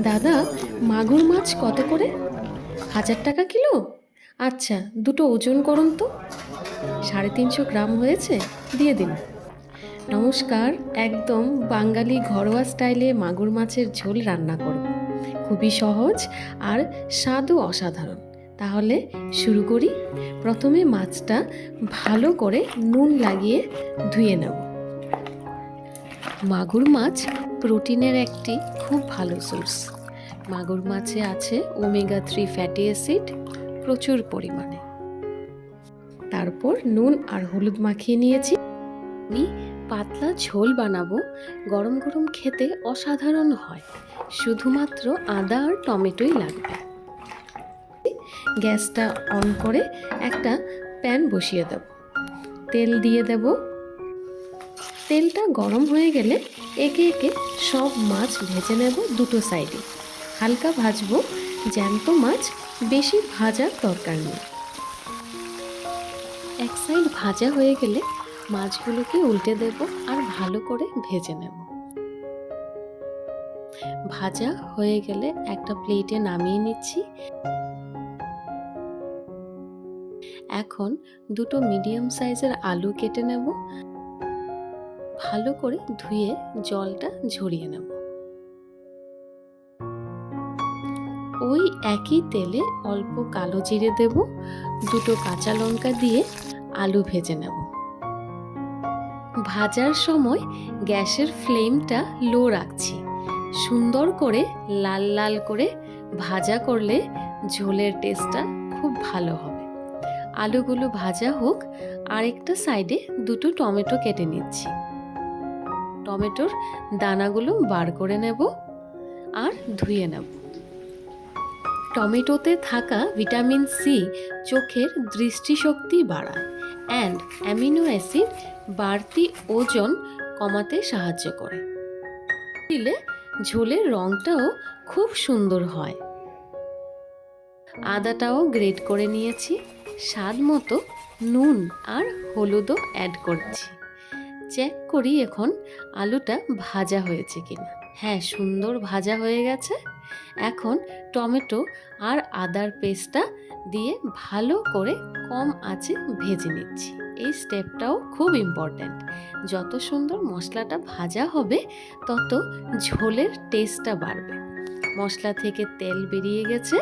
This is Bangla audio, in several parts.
দাদা, মাগুর মাছ কত করে? 1,000 টাকা কিলো? আচ্ছা, দুটো ওজন করুন তো। 350 গ্রাম হয়েছে, দিয়ে দিন। নমস্কার। একদম বাঙালি ঘরোয়া স্টাইলে মাগুর মাছের ঝোল রান্না করব। খুবই সহজ আর স্বাদও অসাধারণ। তাহলে শুরু করি। প্রথমে মাছটা ভালো করে নুন লাগিয়ে ধুয়ে নেব। মাগুর মাছ প্রোটিনের একটি খুব ভালো সোর্স। মাগুর মাছে আছে ওমেগা-3 ফ্যাটি অ্যাসিড প্রচুর পরিমাণে। তারপর নুন আর হলুদ মাখিয়ে নিয়েছি। আমি পাতলা ঝোল বানাবো। গরম গরম খেতে অসাধারণ হয়। শুধুমাত্র আদা আর টমেটোই লাগবে। গ্যাসটা অন করে একটা প্যান বসিয়ে দেব। তেল দিয়ে দেব। তেলটা গরম হয়ে গেলে একে একে সব মাছ ভেজে নেব দুটো সাইডে। হালকা ভাজবো, জ্যান্ত মাছ বেশি ভাজার দরকার নেই। এক সাইড ভাজা হয়ে গেলে মাছগুলোকে উল্টে দেব আর ভালো করে ভেজে নেব। ভাজা হয়ে গেলে একটা প্লেটে নামিয়ে নিচ্ছি। এখন দুটো মিডিয়াম সাইজের আলু কেটে নেব। ভালো করে ধুয়ে জলটা ঝরিয়ে নেব। ওই একই তেলে অল্প কালো জিরে দেব, দুটো কাঁচা লঙ্কা দিয়ে আলু ভেজে নেব। ভাজার সময় গ্যাসের ফ্লেমটা লো রাখছি। সুন্দর করে লাল লাল করে ভাজা করলে ঝোলের টেস্টটা খুব ভালো হবে। আলুগুলো ভাজা হোক, আরেকটা সাইডে দুটো টমেটো কেটে নিচ্ছি। টমেটোর দানাগুলো বার করে নেব আর ধুয়ে নেব। টমেটোতে থাকা ভিটামিন সি চোখের দৃষ্টিশক্তি বাড়ায় অ্যান্ড অ্যামিনো অ্যাসিড বাড়তি ওজন কমাতে সাহায্য করে। দিলে ঝোলের রঙটাও খুব সুন্দর হয়। আদাটাও গ্রেট করে নিয়েছি। স্বাদ মতো নুন আর হলুদও অ্যাড করছি। চেক করি এখন আলুটা ভাজা হয়েছে কিনা। হ্যাঁ, সুন্দর ভাজা হয়ে গেছে। এখন টমেটো আর আদার পেস্টটা দিয়ে ভালো করে কম আঁচে ভেজে নিচ্ছি। এই স্টেপটাও খুব ইম্পর্ট্যান্ট। যত সুন্দর মশলাটা ভাজা হবে তত ঝোলের টেস্টটা বাড়বে। মশলা থেকে তেল বেরিয়ে গেছে।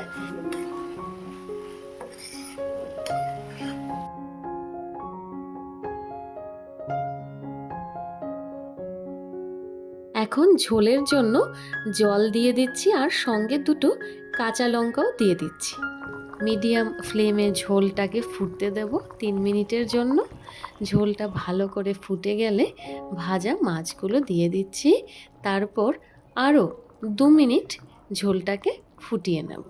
এখন ঝোলের জন্য জল দিয়ে দিচ্ছি আর সঙ্গে দুটো কাঁচা লঙ্কাও দিয়ে দিচ্ছি। মিডিয়াম ফ্লেমে ঝোলটাকে ফুটতে দেব 3 মিনিটের জন্য। ঝোলটা ভালো করে ফুটে গেলে ভাজা মাছগুলো দিয়ে দিচ্ছি। তারপর আরও 2 মিনিট ঝোলটাকে ফুটিয়ে নেব।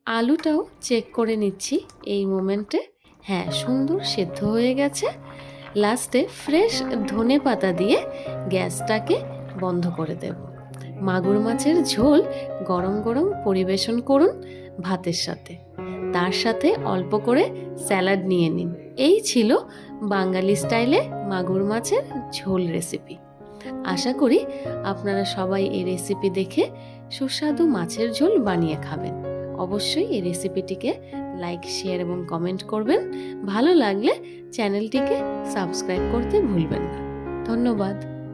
আলুটাও চেক করে নিচ্ছি এই মোমেন্টে। হ্যাঁ, সুন্দর সেদ্ধ হয়ে গেছে। লাস্টে ফ্রেশ ধনেপাতা দিয়ে গ্যাসটাকে বন্ধ করে দেব। মাগুর মাছের ঝোল গরম গরম পরিবেশন করুন ভাতের সাথে। তার সাথে অল্প করে স্যালাড নিয়ে নিন। এই ছিল বাঙালি স্টাইলে মাগুর মাছের ঝোল রেসিপি। আশা করি আপনারা সবাই এই রেসিপি দেখে সুস্বাদু মাছের ঝোল বানিয়ে খাবেন। অবশ্যই এই রেসিপিটিকে লাইক, শেয়ার এবং কমেন্ট করবেন। ভালো লাগলে চ্যানেলটিকে সাবস্ক্রাইব করতে ভুলবেন না। ধন্যবাদ।